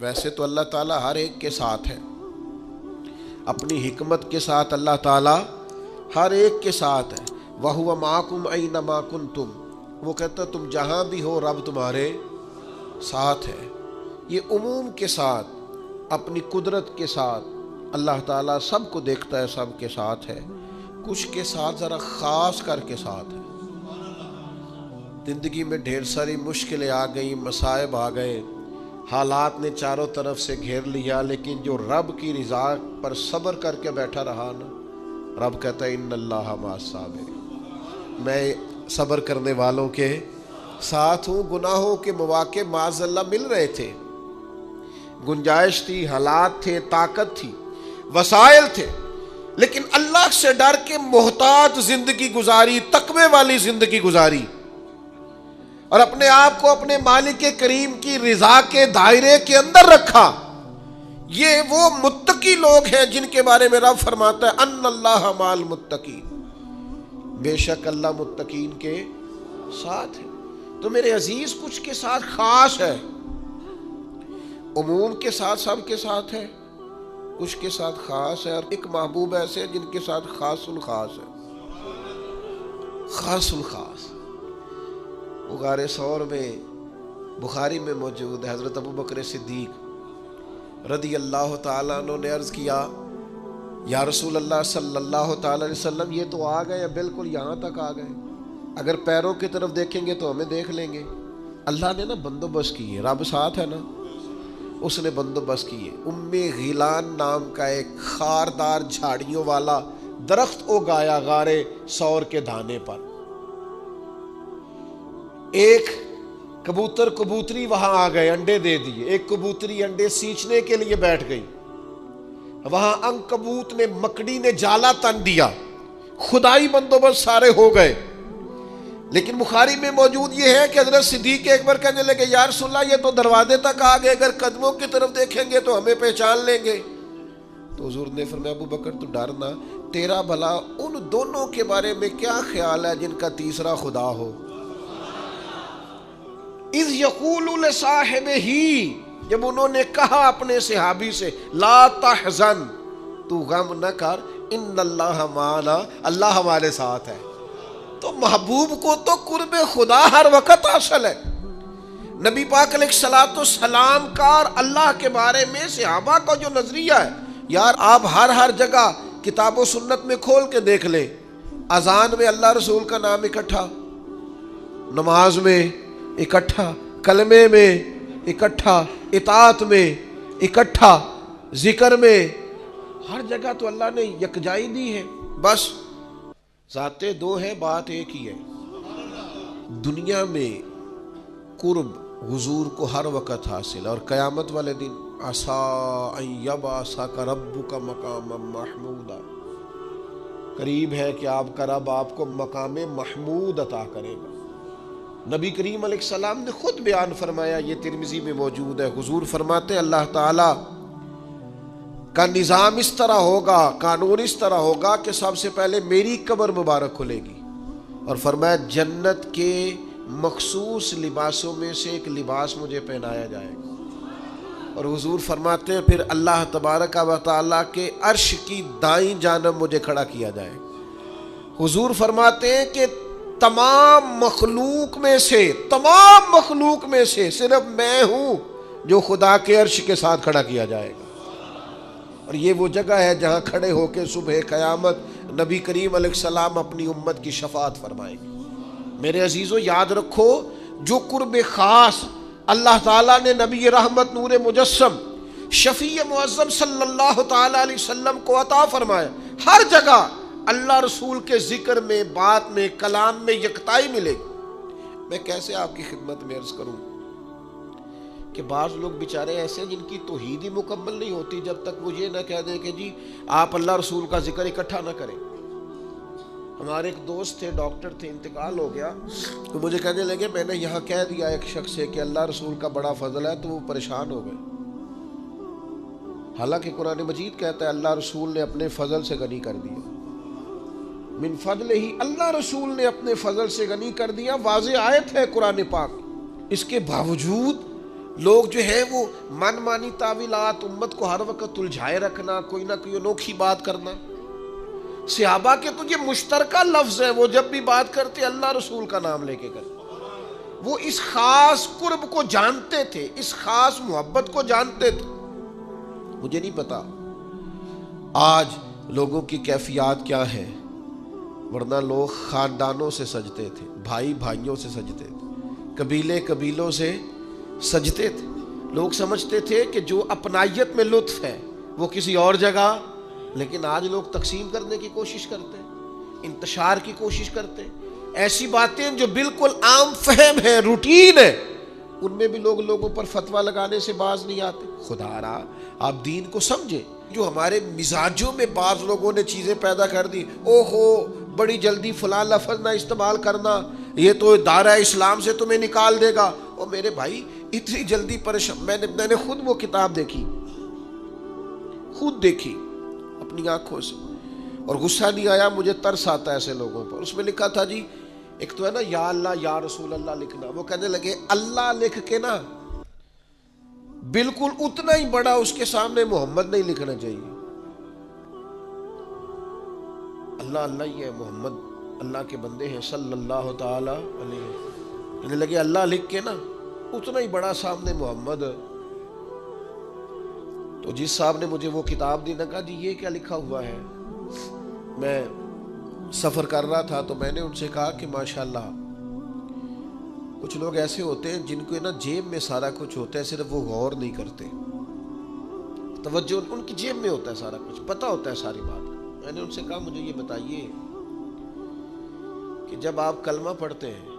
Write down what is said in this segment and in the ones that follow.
ویسے تو اللہ تعالیٰ ہر ایک کے ساتھ ہے، اپنی حکمت کے ساتھ اللہ تعالیٰ ہر ایک کے ساتھ ہے۔ وَهُوَ مَعَكُمْ أَيْنَمَا كُنْتُمْ، وہ کہتا ہے تم جہاں بھی ہو رب تمہارے ساتھ ہے۔ یہ عموم کے ساتھ، اپنی قدرت کے ساتھ اللہ تعالیٰ سب کو دیکھتا ہے، سب کے ساتھ ہے۔ کچھ کے ساتھ ذرا خاص کر کے ساتھ ہے۔ زندگی میں ڈھیر ساری مشکلیں آ گئیں، مصائب آ گئے، حالات نے چاروں طرف سے گھیر لیا، لیکن جو رب کی رضا پر صبر کر کے بیٹھا رہا نا، رب کہتا ہے ان اللہ مع الصابرین، میں صبر کرنے والوں کے ساتھ ہوں۔ گناہوں کے مواقع معاذ اللہ مل رہے تھے، گنجائش تھی، حالات تھے، طاقت تھی، وسائل تھے، لیکن اللہ سے ڈر کے محتاط زندگی گزاری، تقوی والی زندگی گزاری، اور اپنے آپ کو اپنے مالک کریم کی رضا کے دائرے کے اندر رکھا۔ یہ وہ متقی لوگ ہیں جن کے بارے میں رب فرماتا ہے ان اللہ مع المتقین، بے شک اللہ متقین کے ساتھ ہے۔ تو میرے عزیز، کچھ کے ساتھ خاص ہے، عموم کے ساتھ سب کے ساتھ ہے، کچھ کے ساتھ خاص ہے، اور ایک محبوب ایسے جن کے ساتھ خاص الخاص ہے، خاص الخاص۔ غار ثور میں بخاری میں موجود ہے، حضرت ابوبکر صدیق رضی اللہ تعالیٰ عنہ نے عرض کیا یا رسول اللہ صلی اللہ تعالیٰ علیہ وسلم، یہ تو آ گئے، بالکل یہاں تک آ گئے، اگر پیروں کی طرف دیکھیں گے تو ہمیں دیکھ لیں گے۔ اللہ نے نا بندوبست کیے، رب ساتھ ہے نا، اس نے بندوبست کیے۔ ام غیلان نام کا ایک خاردار جھاڑیوں والا درخت اگایا غار ثور کے دھانے پر۔ ایک کبوتر کبوتری وہاں آ گئے، انڈے دے دیے، ایک کبوتری انڈے سینچنے کے لیے بیٹھ گئی، وہاں عنکبوت نے، مکڑی نے جالا تن دیا، خدائی بندوبست سارے ہو گئے۔ لیکن بخاری میں موجود یہ ہے کہ حضرت صدیق ایک بار کہنے لگے یا رسول اللہ، یہ تو دروازے تک آ گئے، اگر قدموں کی طرف دیکھیں گے تو ہمیں پہچان لیں گے۔ تو حضور نے فرمایا ابو بکر تو ڈرنا، تیرا بھلا ان دونوں کے بارے میں کیا خیال ہے جن کا تیسرا خدا ہو۔ اذ یقول لصاحبہ، جب انہوں نے کہا اپنے صحابی سے لا تحزن، تو غم نہ کر، ان اللہ معنا، اللہ ہمارے ساتھ ہے۔ تو محبوب کو تو قرب خدا ہر وقت حاصل ہے۔ نبی پاک علیہ الصلوۃ والسلام کا اور اللہ کے بارے میں صحابہ کا جو نظریہ ہے، یار آپ ہر جگہ کتاب و سنت میں کھول کے دیکھ لیں، اذان میں اللہ رسول کا نام اکٹھا، نماز میں اکٹھا، کلمے میں اکٹھا، اطاعت میں اکٹھا، ذکر میں، ہر جگہ تو اللہ نے یکجائی دی ہے۔ بس ذاتیں دو ہیں، بات ایک ہی ہے۔ دنیا میں قرب حضور کو ہر وقت حاصل، اور قیامت والے دن عسیٰ ان یبعثک ربک مقاما محمودا، قریب ہے کہ آپ کا رب آپ کو مقام محمود عطا کرے گا۔ نبی کریم علیہ السلام نے خود بیان فرمایا، یہ ترمذی میں موجود ہے، حضور فرماتے اللہ تعالیٰ کا نظام اس طرح ہوگا، قانون اس طرح ہوگا کہ سب سے پہلے میری قبر مبارک کھلے گی، اور فرمایا جنت کے مخصوص لباسوں میں سے ایک لباس مجھے پہنایا جائے گا، اور حضور فرماتے ہیں پھر اللہ تبارک و تعالیٰ کے عرش کی دائیں جانب مجھے کھڑا کیا جائے گا۔ حضور فرماتے ہیں کہ تمام مخلوق میں سے صرف میں ہوں جو خدا کے عرش کے ساتھ کھڑا کیا جائے گا، اور یہ وہ جگہ ہے جہاں کھڑے ہو کے صبح قیامت نبی کریم علیہ السلام اپنی امت کی شفاعت فرمائیں گے۔ میرے عزیزو یاد رکھو، جو قرب خاص اللہ تعالیٰ نے نبی رحمت نور مجسم شفیع معظم صلی اللہ تعالیٰ علیہ وسلم کو عطا فرمایا، ہر جگہ اللہ رسول کے ذکر میں، بات میں، کلام میں یکتائی ملے گی۔ میں کیسے آپ کی خدمت میں عرض کروں کہ بعض لوگ بیچارے ایسے جن کی توحید ہی مکمل نہیں ہوتی جب تک وہ یہ نہ کہہ دیں کہ جی آپ اللہ رسول کا ذکر اکٹھا نہ کریں۔ ہمارے ایک دوست تھے، ڈاکٹر تھے، انتقال ہو گیا، تو مجھے کہنے لگے میں نے یہاں کہہ دیا ایک شخص سے کہ اللہ رسول کا بڑا فضل ہے، تو وہ پریشان ہو گئے۔ حالانکہ قرآن مجید کہتا ہے اللہ رسول نے اپنے فضل سے غنی کر دیا، من فضل ہی، اللہ رسول نے اپنے فضل سے غنی کر دیا، واضح آیت ہے قرآن پاک۔ اس کے باوجود لوگ جو ہے وہ من مانی تعویلات، امت کو ہر وقت الجھائے رکھنا، کوئی نہ کوئی انوکھی بات کرنا. صحابہ کے تو یہ مشترکہ لفظ ہے، وہ جب بھی بات کرتے اللہ رسول کا نام لے کے کرتے. وہ اس خاص قرب کو جانتے تھے، اس خاص محبت کو جانتے تھے. مجھے نہیں پتا آج لوگوں کی کیفیات کیا ہے، ورنہ لوگ خاندانوں سے سجتے تھے، بھائی بھائیوں سے سجتے تھے، قبیلے قبیلوں سے سجتے تھے. لوگ سمجھتے تھے کہ جو اپنائیت میں لطف ہے وہ کسی اور جگہ، لیکن آج لوگ تقسیم کرنے کی کوشش کرتے ہیں، انتشار کی کوشش کرتے ہیں. ایسی باتیں جو بالکل عام فہم ہے، روٹین ہے، ان میں بھی لوگ لوگوں پر فتویٰ لگانے سے باز نہیں آتے. خدا را آپ دین کو سمجھے. جو ہمارے مزاجوں میں بعض لوگوں نے چیزیں پیدا کر دی، او ہو بڑی جلدی فلاں لفظ نہ استعمال کرنا، یہ تو دائرہ اسلام سے تمہیں نکال دے گا. او میرے بھائی اتنی جلدی پریشان، میں نے خود وہ کتاب دیکھی، خود دیکھی اپنی آنکھوں سے، اور غصہ نہیں آیا، مجھے ترس آتا ہے ایسے لوگوں پر. اس میں لکھا تھا جی ایک تو ہے نا یا اللہ یا رسول اللہ لکھنا، وہ کہنے لگے اللہ لکھ کے نا بالکل اتنا ہی بڑا اس کے سامنے محمد نہیں لکھنا چاہیے. اللہ اللہ ہی ہے، محمد اللہ کے بندے ہیں صلی اللہ تعالی علیہ. کہنے لگے اللہ لکھ کے نا اتنا ہی بڑا سامنے محمد. تو جس صاحب نے مجھے وہ کتاب دی، نہ کہا جی یہ کیا لکھا ہوا ہے. میں سفر کر رہا تھا تو میں نے ان سے کہا کہ ماشاءاللہ کچھ لوگ ایسے ہوتے ہیں جن کو نا جیب میں سارا کچھ ہوتا ہے، صرف وہ غور نہیں کرتے، توجہ ان کی جیب میں ہوتا ہے، سارا کچھ پتہ ہوتا ہے ساری بات. میں نے ان سے کہا مجھے یہ بتائیے کہ جب آپ کلمہ پڑھتے ہیں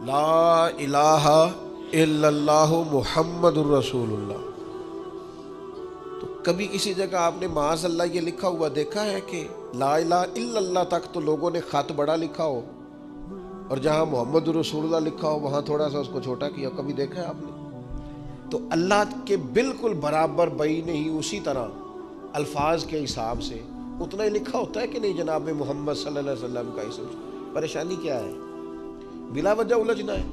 لا الہ الا اللہ محمد الرسول اللہ، تو کبھی کسی جگہ آپ نے معاذ اللہ یہ لکھا ہوا دیکھا ہے کہ لا الہ الا اللہ تک تو لوگوں نے خط بڑا لکھا ہو، اور جہاں محمد رسول اللہ لکھا ہو وہاں تھوڑا سا اس کو چھوٹا کیا؟ کبھی دیکھا ہے آپ نے؟ تو اللہ کے بالکل برابر بئی نہیں، اسی طرح الفاظ کے حساب سے اتنا ہی لکھا ہوتا ہے کہ نہیں جناب محمد صلی اللہ علیہ وسلم کا اسم. پریشانی کیا ہے؟ بلا وجہ الجھنا ہے.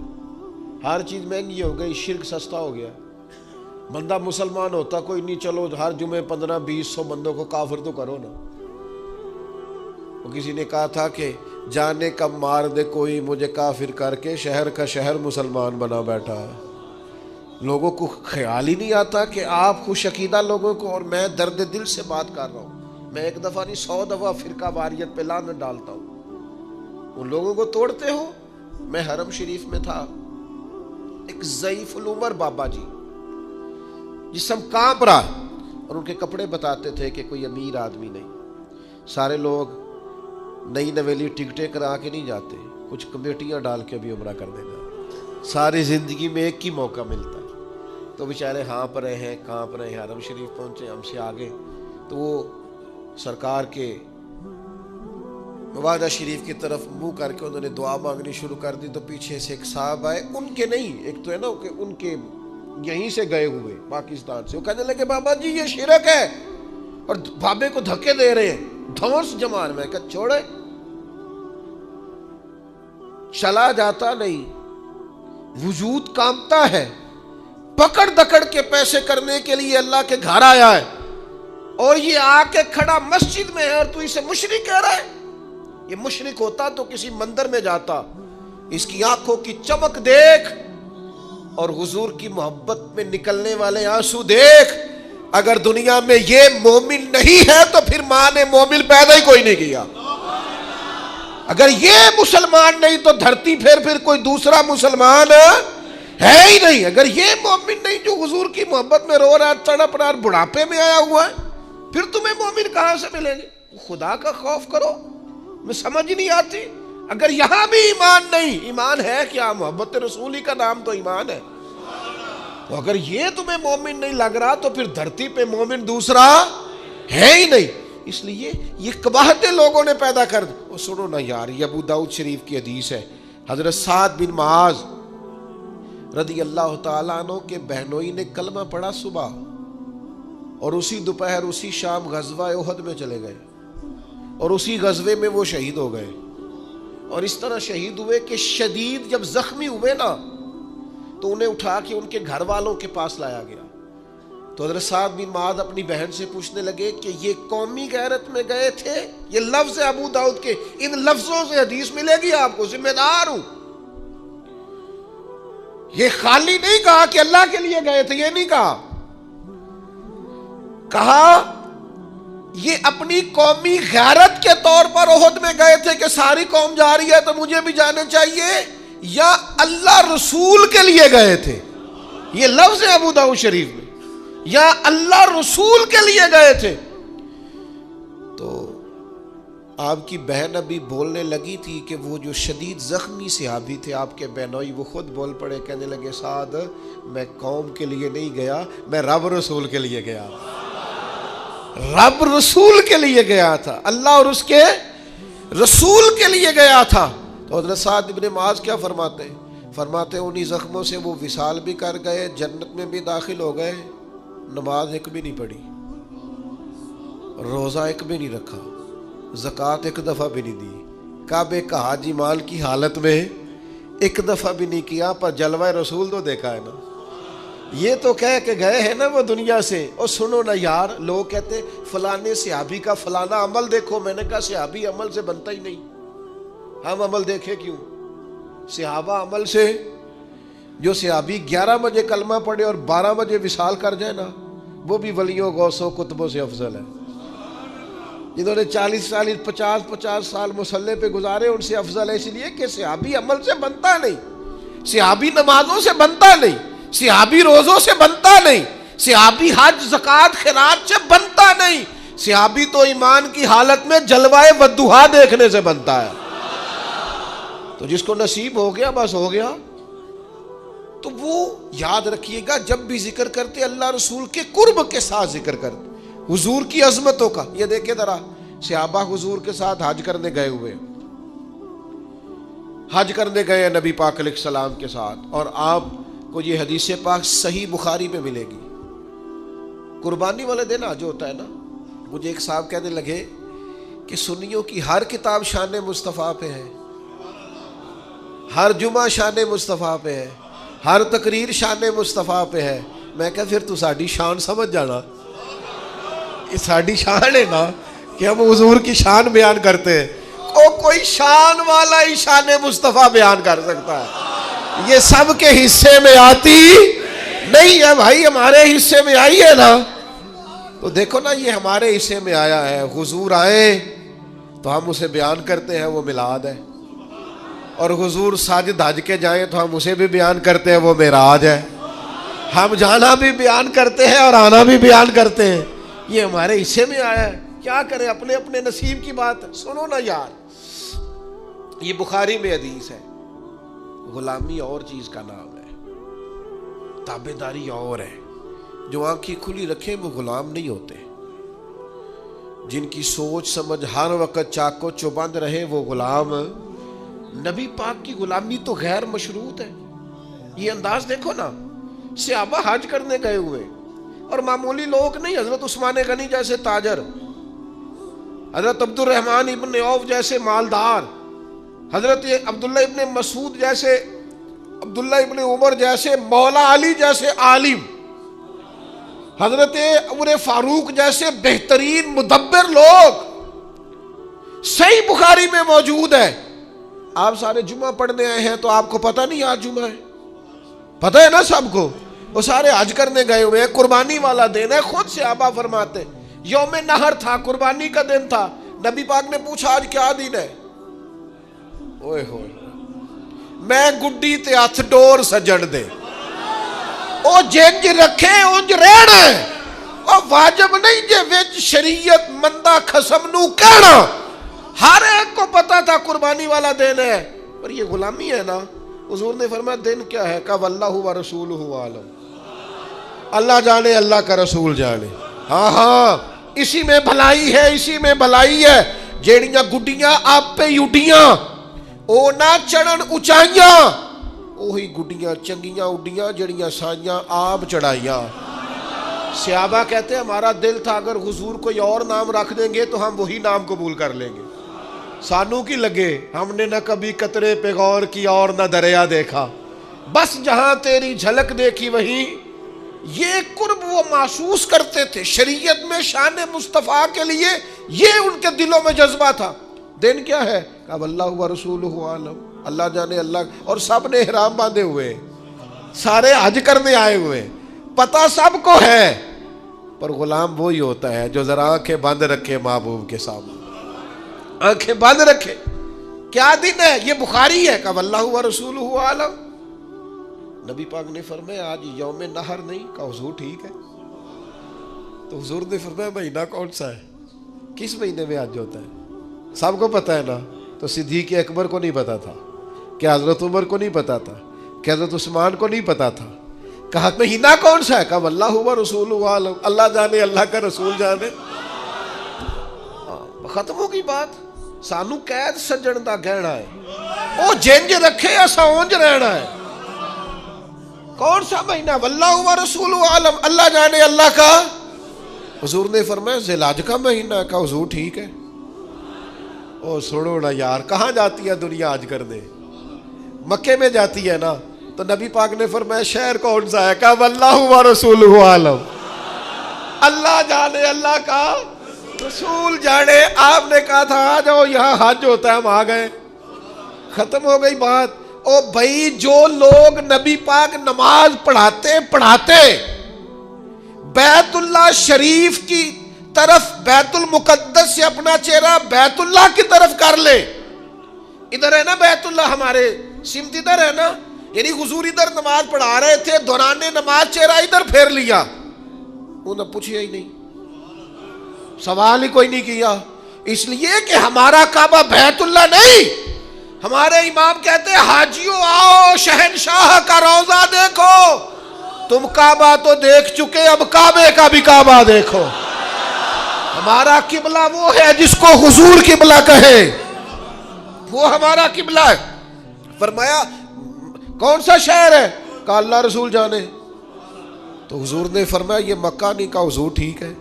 ہر چیز مہنگی ہو گئی، شرک سستا ہو گیا. بندہ مسلمان ہوتا کوئی نہیں، چلو ہر جمعے 15-20 بندوں کو کافر تو کرو نا. وہ کسی نے کہا تھا کہ جانے کب مار دے کوئی مجھے کافر کر کے، شہر کا شہر مسلمان بنا بیٹھا ہے. لوگوں کو خیال ہی نہیں آتا کہ آپ خوش عقیدہ لوگوں کو، اور میں درد دل سے بات کر رہا ہوں، میں ایک دفعہ نہیں 100 دفعہ فرقہ واریت پہ لعنت ڈالتا ہوں. ان لوگوں کو توڑتے ہو. میں حرم شریف میں تھا، ایک ضعیف العمر بابا جی، جسم کانپ رہا، اور ان کے کپڑے بتاتے تھے کہ کوئی امیر آدمی نہیں. سارے لوگ نئی نویلی ٹکٹیں کرا کے نہیں جاتے، کچھ کمیٹیاں ڈال کے بھی عمرہ کر دینا. ساری زندگی میں ایک ہی موقع ملتا ہے. تو بیچارے ہانپ رہے ہیں، کانپ رہے ہیں. حرم شریف پہنچے، ہم سے آگے تو وہ سرکار کے مواضع شریف کی طرف منہ کر کے انہوں نے دعا مانگنی شروع کر دی. تو پیچھے سے ایک صاحب آئے، ان کے نہیں، ایک تو ہے نا کہ ان کے یہیں سے گئے ہوئے پاکستان سے. وہ کہنے لگے بابا جی یہ شرک ہے، اور بابے کو دھکے دے رہے ہیں، دھونس جمان. میں کہا چھوڑے، چلا جاتا نہیں، وجود کانپتا ہے. پکڑ دکڑ کے پیسے کرنے کے لیے اللہ کے گھر آیا ہے، اور یہ آ کے کھڑا مسجد میں ہے، اور تو اسے مشرک کہہ رہا ہے. یہ مشرک ہوتا تو کسی مندر میں جاتا. اس کی آنکھوں کی چمک دیکھ، اور حضور کی محبت میں نکلنے والے آنسو دیکھ. اگر دنیا میں یہ مومن نہیں ہے تو پھر ماں نے مومن پیدا ہی کوئی نہیں کیا. اگر یہ مسلمان نہیں تو دھرتی پھر کوئی دوسرا مسلمان ہے ہی نہیں. اگر یہ مومن نہیں جو حضور کی محبت میں رو رہا ہے، تڑپ رہا ہے، بڑھاپے میں آیا ہوا ہے، پھر تمہیں مومن کہاں سے ملیں گے؟ خدا کا خوف کرو. میں سمجھ نہیں آتی. اگر یہاں بھی ایمان نہیں، ایمان ہے کیا؟ محبت رسولی کا نام تو ایمان ہے. تو اگر یہ تمہیں مومن نہیں لگ رہا تو پھر دھرتی پہ مومن دوسرا ہے ہی نہیں. اس لیے یہ قباحتیں لوگوں نے پیدا کر دی. وہ سنو نا یار، یہ ابو داؤد شریف کی حدیث ہے. حضرت سعد بن معاذ رضی اللہ تعالیٰ عنہ کے بہنوئی نے کلمہ پڑھا صبح، اور اسی دوپہر اسی شام غزوہ احد میں چلے گئے، اور اسی غزوے میں وہ شہید ہو گئے. اور اس طرح شہید ہوئے کہ شدید جب زخمی ہوئے نا تو انہیں اٹھا کے ان کے گھر والوں کے پاس لایا گیا. تو حضرت سعد بن معاذ اپنی بہن سے پوچھنے لگے کہ یہ قومی غیرت میں گئے تھے؟ یہ لفظ ہے ابو داؤد کے، ان لفظوں سے حدیث ملے گی آپ کو، ذمہ دار ہوں. یہ خالی نہیں کہا کہ اللہ کے لیے گئے تھے، یہ نہیں کہا یہ اپنی قومی غیرت کے طور پر احد میں گئے تھے کہ ساری قوم جا رہی ہے تو مجھے بھی جانا چاہیے، یا اللہ رسول کے لیے گئے تھے؟ یہ لفظ ہے ابو داؤد شریف میں، یا اللہ رسول کے لیے گئے تھے. تو آپ کی بہن ابھی بولنے لگی تھی کہ وہ جو شدید زخمی صحابی تھے آپ کے بہنوئی، وہ خود بول پڑے، کہنے لگے سعد میں قوم کے لیے نہیں گیا، میں رب رسول کے لیے گیا، رب رسول کے لیے گیا تھا، اللہ اور اس کے رسول کے لیے گیا تھا. تو حضرت سعد ابن معاذ کیا فرماتے ہیں؟ فرماتے ہیں انہی زخموں سے وہ وصال بھی کر گئے، جنت میں بھی داخل ہو گئے، نماز ایک بھی نہیں پڑھی، روزہ ایک بھی نہیں رکھا، زکوٰۃ ایک دفعہ بھی نہیں دی، کعبے کا حاجی مال کی حالت میں ایک دفعہ بھی نہیں کیا، پر جلوہ رسول تو دیکھا ہے نا. یہ تو کہہ کے گئے ہیں نا وہ دنیا سے. اور سنو نا یار، لوگ کہتے فلانے صحابی کا فلانا عمل دیکھو. میں نے کہا صحابی عمل سے بنتا ہی نہیں، ہم عمل دیکھے کیوں؟ صحابہ عمل سے، جو صحابی 11 بجے کلمہ پڑھے اور 12 بجے وصال کر جائے نا، وہ بھی ولیوں غوثوں کتبوں سے افضل ہے. جنہوں نے 40 50 سال مصلی پہ گزارے ان سے افضل ہے، اس لیے کہ صحابی عمل سے بنتا نہیں، صحابی نمازوں سے بنتا نہیں، صحابی روزوں سے بنتا نہیں، صحابی حج زکوٰۃ خیرات سے بنتا نہیں، صحابی تو ایمان کی حالت میں جلوہ والضحیٰ دیکھنے سے بنتا ہے. تو جس کو نصیب ہو گیا بس ہو گیا. تو وہ یاد رکھیے گا، جب بھی ذکر کرتے اللہ رسول کے قرب کے ساتھ ذکر کرتے، حضور کی عظمتوں کا. یہ دیکھیں ذرا، صحابہ حضور کے ساتھ حج کرنے گئے ہوئے، حج کرنے گئے نبی پاک علیہ السلام کے ساتھ، اور آپ کو یہ حدیث پاک صحیح بخاری میں ملے گی. قربانی والے دن حج ہوتا ہے نا. مجھے ایک صاحب کہنے لگے کہ سنیوں کی ہر کتاب شان مصطفیٰ پہ ہے، ہر جمعہ شان مصطفیٰ پہ ہے، ہر تقریر شان مصطفیٰ پہ ہے. میں کہا پھر تو ساڈی شان سمجھ جانا، یہ ساڈی شان ہے نا کہ ہم حضور کی شان بیان کرتے ہیں. کوئی شان والا ہی شان مصطفیٰ بیان کر سکتا ہے، یہ سب کے حصے میں آتی نہیں ہے بھائی، ہمارے حصے میں آئی ہے نا. تو دیکھو نا، یہ ہمارے حصے میں آیا ہے. حضور آئے تو ہم اسے بیان کرتے ہیں، وہ میلاد ہے. اور حضور ساجد حج کے جائیں تو ہم اسے بھی بیان کرتے ہیں، وہ معراج ہے. ہم جانا بھی بیان کرتے ہیں اور آنا بھی بیان کرتے ہیں. یہ ہمارے حصے میں آیا ہے، کیا کریں، اپنے اپنے نصیب کی بات ہے. سنو نا یار، یہ بخاری میں حدیث ہے، غلامی اور چیز کا نام ہے، تابعداری اور ہے. جو آنکھیں کھلی رکھیں وہ غلام نہیں ہوتے، جن کی سوچ سمجھ ہر وقت چاقو چوبند رہے وہ غلام. نبی پاک کی غلامی تو غیر مشروط ہے. یہ انداز دیکھو نا، صحابہ حج کرنے گئے ہوئے اور معمولی لوگ نہیں، حضرت عثمان غنی جیسے تاجر، حضرت عبد الرحمن ابن عوف جیسے مالدار، حضرت عبداللہ ابن مسعود جیسے، عبداللہ ابن عمر جیسے، مولا علی جیسے عالم، حضرت عمر فاروق جیسے بہترین مدبر لوگ. صحیح بخاری میں موجود ہے. آپ سارے جمعہ پڑھنے آئے ہیں تو آپ کو پتہ نہیں آج جمعہ ہے، پتہ ہے نا سب کو. وہ سارے حج کرنے گئے ہوئے ہیں، قربانی والا دن ہے. خود صحابہ فرماتے یوم نہر تھا، قربانی کا دن تھا. نبی پاک نے پوچھا آج کیا دن ہے؟ اوئے ہوئے، میں گڈی تے ہاتھ ڈور سجن دے، او جنج رکھے انج رہنا ہے، او واجب نہیں جے وچ شریعت مندہ خسم نو کہنا. ہر ایک کو پتا تھا قربانی والا دن ہے، پر یہ غلامی ہے نا. حضور نے فرمایا دن کیا ہے؟ کہ واللہ و رسولہ عالم، اللہ جانے اللہ کا رسول جانے. ہاں ہاں، اسی میں بھلائی ہے، اسی میں بھلائی ہے. جیڑیاں گڈیاں آپ پہ اڈیاں، او نہ چڑھن اچائیاں، وہی گڈیاں چنگیاں اڈیاں جڑیاں سائیاں آپ چڑھائیاں. صحابہ کہتے ہیں ہمارا دل تھا اگر حضور کوئی اور نام رکھ دیں گے تو ہم وہی نام قبول کر لیں گے. سانو کی لگے، ہم نے نہ کبھی قطرے پہ غور کیا اور نہ دریا دیکھا. بس جہاں تیری جھلک دیکھی وہیں. یہ قرب وہ محسوس کرتے تھے. شریعت میں شان مصطفیٰ کے لیے یہ ان کے دلوں میں جذبہ تھا. دن کیا ہے؟ کہ اللہ و رسولہ عالم، اللہ جانے اللہ. اور سب نے احرام باندھے ہوئے، سارے حج کرنے آئے ہوئے، پتہ سب کو ہے، پر غلام وہی ہوتا ہے جو ذرا آنکھیں بند رکھے محبوب کے سامنے، آنکھیں بند رکھے. کیا دن ہے؟ یہ بخاری ہے کہ اللہ و رسولہ عالم. نبی پاک نے فرمایا آج یوم نہر نہیں. کہا حضور ٹھیک ہے. تو حضور نے فرمایا مہینہ کون سا ہے؟ کس مہینے میں آج ہوتا ہے؟ سب کو پتہ ہے نا. تو صدیق اکبر کو نہیں پتا تھا، کہ حضرت عمر کو نہیں پتا تھا، کہ حضرت عثمان کو نہیں پتا تھا. کہا مہینہ کون سا ہے؟ کہا اللہ و رسول عالم، اللہ جانے اللہ کا رسول جانے. ختم ہوگی بات. سانو قید سجن دا گہنا ہے، وہ جنج رکھے یا سونج رہنا ہے. کون سا مہینہ؟ واللہ و رسول عالم، اللہ جانے اللہ کا. حضور نے فرمایا ذی الحج کا مہینہ. کا حضور ٹھیک ہے. او سنو نا یار، کہاں جاتی ہے دنیا آج کرنے؟ مکے میں جاتی ہے نا. تو نبی پاک نے فرمایا شہر کون سا ہے؟ کہا واللہ و رسول عالم، اللہ جانے اللہ کا رسول جانے. آپ نے کہا تھا آ جاؤ یہاں حج ہوتا ہے، ہم آ گئے. ختم ہو گئی بات. او بھائی جو لوگ نبی پاک نماز پڑھاتے بیت اللہ شریف کی طرف، بیت المقدس سے اپنا چہرہ بیت اللہ کی طرف کر لے. ادھر ہے نا بیت اللہ، ہمارے سمت ادھر ہے نا. یعنی حضور ادھر نماز پڑھا رہے تھے، دوران نماز چہرہ ادھر پھیر لیا. انہوں نے پوچھا ہی نہیں، سوال ہی کوئی نہیں کیا. اس لیے کہ ہمارا کعبہ بیت اللہ نہیں. ہمارے امام کہتے ہیں حاجیوں آؤ شہنشاہ کا روضہ دیکھو. تم کعبہ تو دیکھ چکے، اب کعبے کا بھی کعبہ دیکھو. ہمارا قبلہ وہ ہے جس کو حضور قبلہ کہے، وہ ہمارا قبلہ ہے. فرمایا کون سا شہر ہے؟ کہا اللہ رسول جانے. تو حضور نے فرمایا یہ مکہ نہیں. کہا حضور ٹھیک ہے.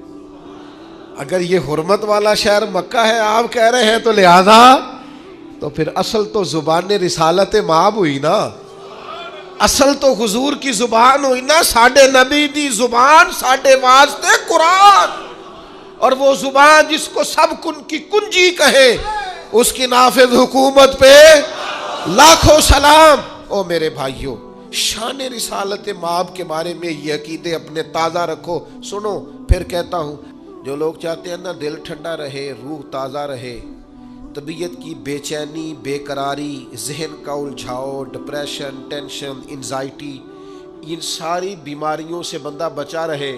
اگر یہ حرمت والا شہر مکہ ہے آپ کہہ رہے ہیں، تو لہذا تو پھر اصل تو زبان رسالت مآب ہوئی نا. اصل تو حضور کی زبان ہوئی نا. ساڈے نبی دی زبان ساڈے واسطے قرآن. اور وہ زبان جس کو سب کن کی کنجی کہے، اس کی نافذ حکومت پہ لاکھوں سلام. او میرے بھائیوں، شان رسالت مآب کے بارے میں یہ عقیدے اپنے تازہ رکھو. سنو پھر کہتا ہوں، جو لوگ چاہتے ہیں نا دل ٹھنڈا رہے، روح تازہ رہے، طبیعت کی بے چینی، بے قراری، ذہن کا الجھاؤ، ڈپریشن، ٹینشن، انزائٹی، ان ساری بیماریوں سے بندہ بچا رہے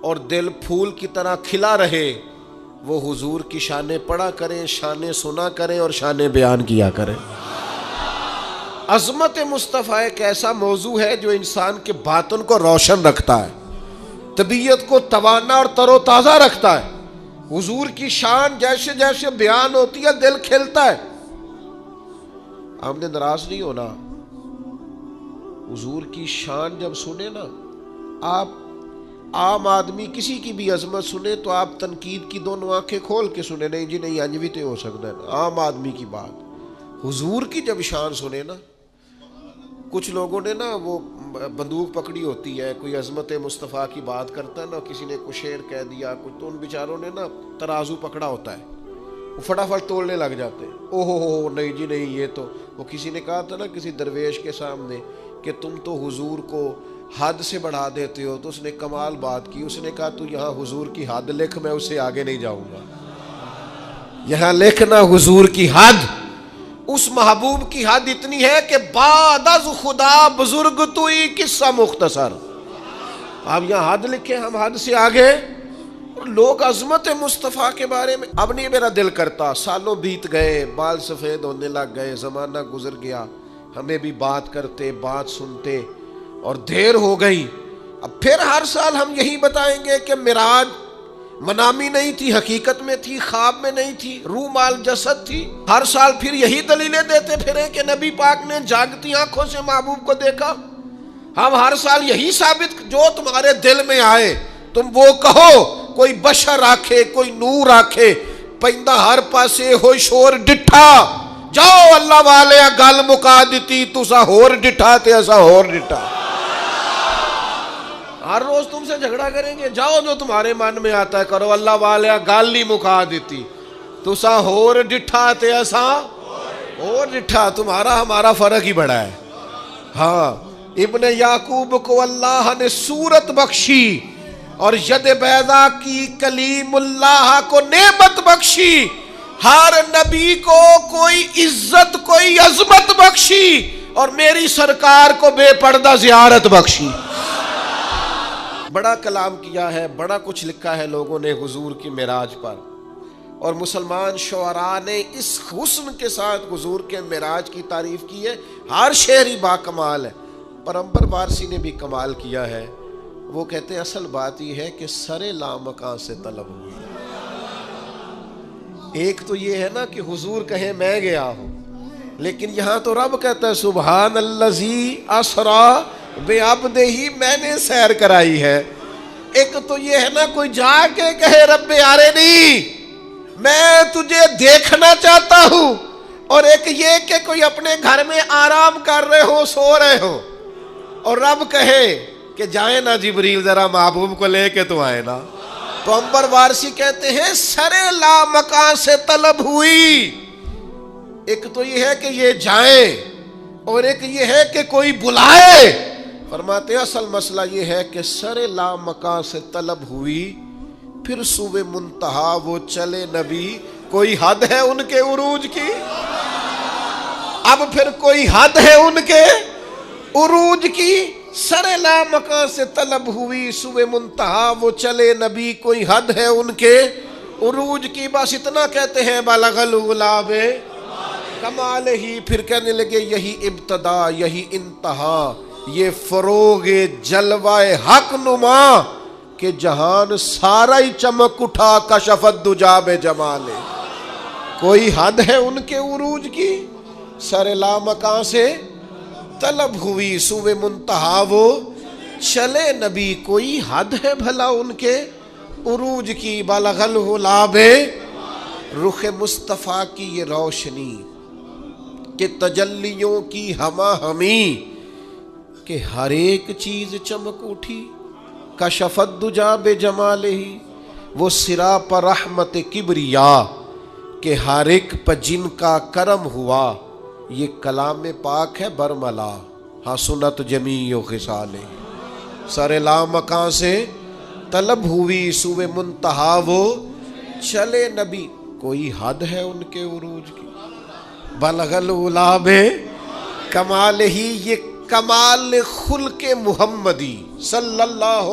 اور دل پھول کی طرح کھلا رہے، وہ حضور کی شانیں پڑھا کریں، شانیں سنا کریں اور شانیں بیان کیا کریں. عظمت مصطفیٰ ایک ایسا موضوع ہے جو انسان کے باطن کو روشن رکھتا ہے، طبیعت کو توانا اور تر و تازہ رکھتا ہے. حضور کی شان جیسے جیسے بیان ہوتی ہے دل کھلتا ہے. ہم نے ناراض نہیں ہونا. حضور کی شان جب سنے نا، آپ عام آدمی کسی کی بھی عظمت سنے تو آپ تنقید کی دونوں آنکھیں کھول کے سنے. نہیں جی نہیں، انج بھی تو ہو سکتا ہے، عام آدمی کی بات. حضور کی جب شان سنے نا، کچھ لوگوں نے نا وہ بندوق پکڑی ہوتی ہے، کوئی عظمت مصطفیٰ کی بات کرتا ہے نا، کسی نے کچھ شعر کہہ دیا کچھ، تو ان بیچاروں نے نا ترازو پکڑا ہوتا ہے، وہ فٹافٹ تولنے لگ جاتے ہیں. او ہو نہیں جی نہیں، یہ تو وہ کسی نے کہا تھا نا کسی درویش کے سامنے کہ تم تو حضور کو حد سے بڑھا دیتے ہو. تو اس نے کمال بات کی، اس نے کہا تو یہاں حضور کی حد لکھ، میں اس سے آگے نہیں جاؤں گا. یہاں لکھنا حضور کی حد. اس محبوب کی حد اتنی ہے کہ بعد از خدا بزرگ توئی قصہ مختصر. آپ یہاں حد لکھیں، ہم حد سے آگے. لوگ عظمت مصطفیٰ کے بارے میں، اب نہیں میرا دل کرتا. سالوں بیت گئے، بال سفید ہونے لگ گئے، زمانہ گزر گیا، ہمیں بھی بات کرتے، بات سنتے، اور دیر ہو گئی. اب پھر ہر سال ہم یہی بتائیں گے کہ معراج منامی نہیں تھی، حقیقت میں تھی، خواب میں نہیں تھی، روح مال جسد تھی. ہر سال پھر یہی دلیلیں دیتے پھریں کہ نبی پاک نے جاگتی آنکھوں سے محبوب کو دیکھا. ہم ہر سال یہی ثابت، جو تمہارے دل میں آئے تم وہ کہو. کوئی بشر آکھے، کوئی نور آکھے، پیندہ ہر پاسے ہوئی شور ڈٹھا. جاؤ اللہ والے گل مکا دیتی تسا ہور ڈٹھا تے اسا ہور ڈٹھا. ہر روز تم سے جھگڑا کریں گے. جاؤ جو تمہارے من میں آتا ہے کرو. اللہ والے گل ہی مکا دیتی تسا ہور ڈٹھا تے اسا ہور ڈٹھا. تمہارا ہمارا فرق ہی بڑا ہے. ہاں ابن یعقوب کو اللہ نے صورت بخشی اور ید بیضا کی کلیم اللہ کو نعمت بخشی. ہر نبی کو کوئی عزت کوئی عظمت بخشی اور میری سرکار کو بے پردہ زیارت بخشی. بڑا کلام کیا ہے, بڑا کچھ لکھا ہے لوگوں نے حضور کی معراج پر, اور مسلمان شعراء نے اس حسن کے ساتھ حضور کے معراج کی تعریف کی ہے. ہر شعری با کمال ہے, پر عنبر وارثی نے بھی کمال کیا ہے. وہ کہتے ہیں اصل بات یہ ہے کہ سر لامکان سے طلب ہوئی. ایک تو یہ ہے نا کہ حضور کہیں میں گیا ہوں, لیکن یہاں تو رب کہتا ہے سبحان الذی اسرا بعبدہ, میں نے سیر کرائی ہے. ایک تو یہ ہے نا کوئی جا کے کہے رب ارنی میں تجھے دیکھنا چاہتا ہوں, اور ایک یہ کہ کوئی اپنے گھر میں آرام کر رہے ہو سو رہے ہو اور رب کہے کہ جائیں نا جبریل ذرا محبوب کو لے کے تو آئے نا. تو عنبر وارثی کہتے ہیں سر لامکان سے طلب ہوئی. ایک تو یہ ہے کہ یہ جائیں اور ایک یہ ہے کہ کوئی بلائے. فرماتے ہیں اصل مسئلہ یہ ہے کہ سر لامکان سے طلب ہوئی, پھر صوبے منتہا وہ چلے نبی, کوئی حد ہے ان کے عروج کی. اب پھر کوئی حد ہے ان کے عروج کی. سر لامکان سے طلب ہوئی صوبے منتہا وہ چلے نبی, کوئی حد ہے ان کے عروج کی. بس اتنا کہتے ہیں بلغ العلا کمال ہی. پھر کہنے لگے یہی ابتدا یہی انتہا, یہ فروغ جلوہ حق نما کہ جہان سارا ہی چمک اٹھا کشفت دجا بے جمال. کوئی حد ہے ان کے عروج کی. سر لامکان سے طلب ہوئی صوبے منتہا وہ چلے نبی, کوئی حد ہے بھلا ان کے عروج کی. بلغ العلا رخ مصطفیٰ کی یہ روشنی کہ تجلیوں کی ہما ہمی, کہ ہر ایک چیز چمک اٹھی کشفت دجا بے جمال ہی. وہ سرا پر رحمت کبریا کہ ہر ایک پر جن کا کرم ہوا. یہ کلام پاک ہے برملا حسنت جمیع خصال. سر لامکان سے طلب ہوئی صوبے منتہا وہ چلے نبی, کوئی حد ہے ان کے عروج کی. بلغ العلا کمال ہی, یہ کمال خلق محمدی صلی اللہ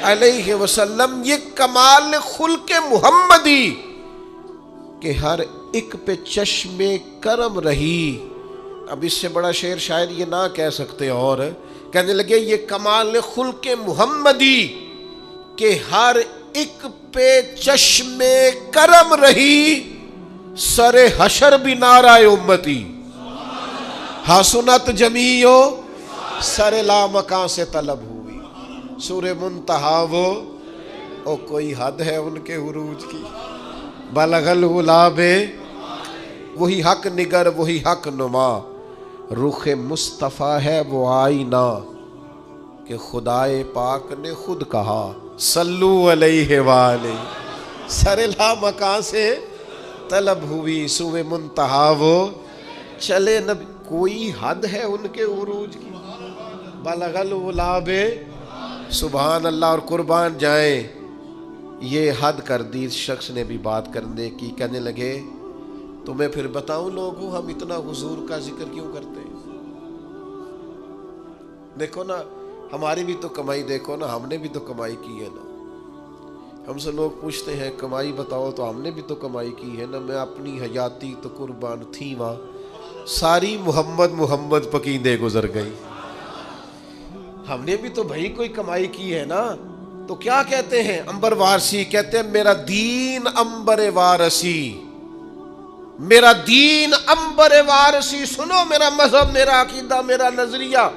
علیہ وسلم, یہ کمال خلق محمدی کہ ہر ایک پہ چشم کرم رہی. اب اس سے بڑا شعر شاید یہ نہ کہہ سکتے. اور کہنے لگے یہ کمال خلق محمدی کہ ہر ایک پہ چشم کرم رہی, سر حشر بھی نعرہ امتی حسنت جمیع سر لامکان سے طلب ہوئی. سور منتہا وہ او کوئی حد ہے ان کے عروج کی. بلغ العلا وہی حق نگر وہی حق نما, رخ مصطفیٰ ہے وہ آئینہ کہ خدائے پاک نے خود کہا صلو علیہ وآلہ. سر لامکان سے طلب ہوئی صوبے منتہا وہ چلے نبی, کوئی حد ہے ان کے عروج کی. بلغ العلا سبحان اللہ. اور قربان جائیں یہ حد کر دی اس شخص نے بھی بات کرنے کی. کہنے لگے تمہیں پھر بتاؤں لوگوں ہم اتنا حضور کا ذکر کیوں کرتے ہیں. دیکھو نا ہماری بھی تو کمائی, دیکھو نا ہم نے بھی تو کمائی کی ہے نا. ہم سے لوگ پوچھتے ہیں کمائی بتاؤ, تو ہم نے بھی تو کمائی کی ہے نا. میں اپنی حیاتی تو قربان تھی وہاں, ساری محمد پکیندے گزر گئی. ہم نے بھی تو بھائی کوئی کمائی کی ہے نا. تو کیا کہتے ہیں عنبر وارثی, کہتے ہیں میرا دین عنبر وارثی, میرا دین عنبر وارثی. سنو میرا مذہب, میرا عقیدہ, میرا نظریہ,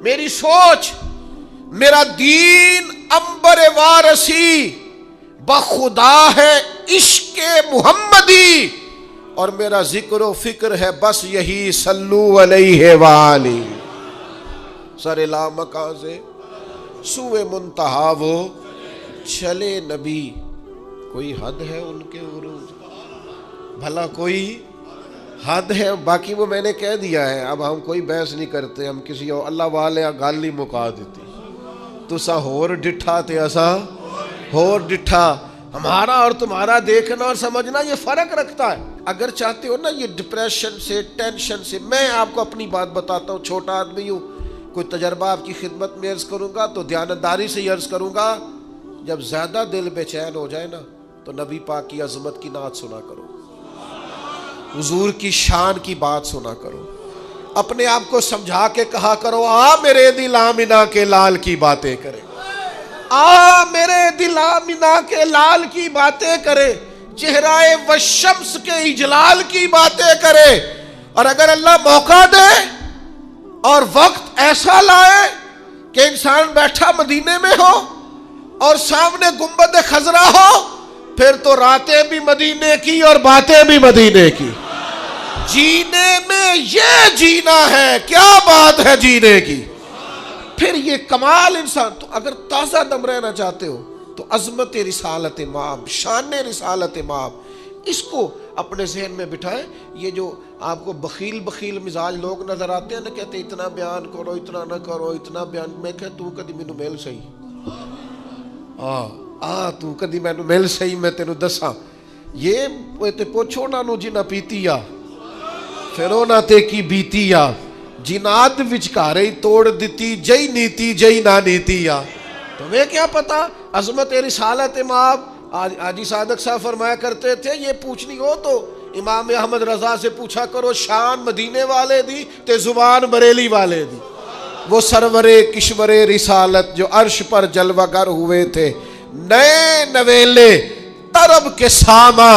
میری سوچ, میرا دین عنبر وارثی بخدا ہے عشق محمدی اور میرا ذکر و فکر ہے بس یہی صلو علیہ وآلہ. سر لامکاں سے سوئے منتہا وہ چلے نبی. کوئی حد ہے ان کے عروج؟ بھلا کوئی حد ہے؟ باقی وہ میں نے کہہ دیا ہے، اب ہم کوئی بحث نہیں کرتے. ہم کسی اور اللہ والے گل نہیں مکا دیتی. تسا ہور ڈٹھا تے اسا ہور ڈٹھا. ہمارا اور تمہارا دیکھنا اور سمجھنا یہ فرق رکھتا ہے. اگر چاہتے ہو نا یہ ڈپریشن سے، ٹینشن سے، میں آپ کو اپنی بات بتاتا ہوں، چھوٹا آدمی ہوں، کوئی تجربہ آپ کی خدمت میں عرض کروں گا تو دیانتداری سے ہی عرض کروں گا. جب زیادہ دل بے چین ہو جائے نا تو نبی پاک کی عظمت کی نعت سنا کرو، حضور کی شان کی بات سنا کرو. اپنے آپ کو سمجھا کے کہا کرو آ میرے دل آمنہ کے لال کی باتیں کرے، آ میرے دل آمنہ کے لال کی باتیں کرے، چہرہ والشمس کے اجلال کی باتیں کرے. اور اگر اللہ موقع دے اور وقت ایسا لائے کہ انسان بیٹھا مدینے میں ہو اور سامنے گنبد خضرا ہو، پھر تو راتیں بھی مدینے کی اور باتیں بھی مدینے کی. جینے میں یہ جینا ہے، کیا بات ہے جینے کی. پھر یہ کمال انسان. تو اگر تازہ دم رہنا چاہتے ہو تو عظمت رسالت مآب، شان رسالت مآب، اس کو اپنے ذہن میں بٹھائیں. یہ جو آپ کو بخیل بخیل مزاج لوگ نظر آتے ہیں نا، کہتے اتنا بیان کرو، اتنا نہ کرو، اتنا بیان. میں کہ تو کدی مینوں مل سہی، تو کدی مینوں مل سہی، میں تینوں دساں. یہ تے پوچھو انہاں نوں جنہاں پیتی آ، پھر انہاں تے کی بیتی آ. جنات وچکارے ہی توڑ دیتی، جئی نیتی جئی نہ نیتی آ. تمہیں کیا پتا عظمت رسالت مآب. حاجی صادق صاحب فرمایا کرتے تھے یہ پوچھنی ہو تو امام احمد رضا سے پوچھا کرو، شان مدینے والے دی تے زبان بریلی والے دی. وہ سرور کشور رسالت جو عرش پر جلوہ گر ہوئے تھے، نئے نویلے طرب کے ساما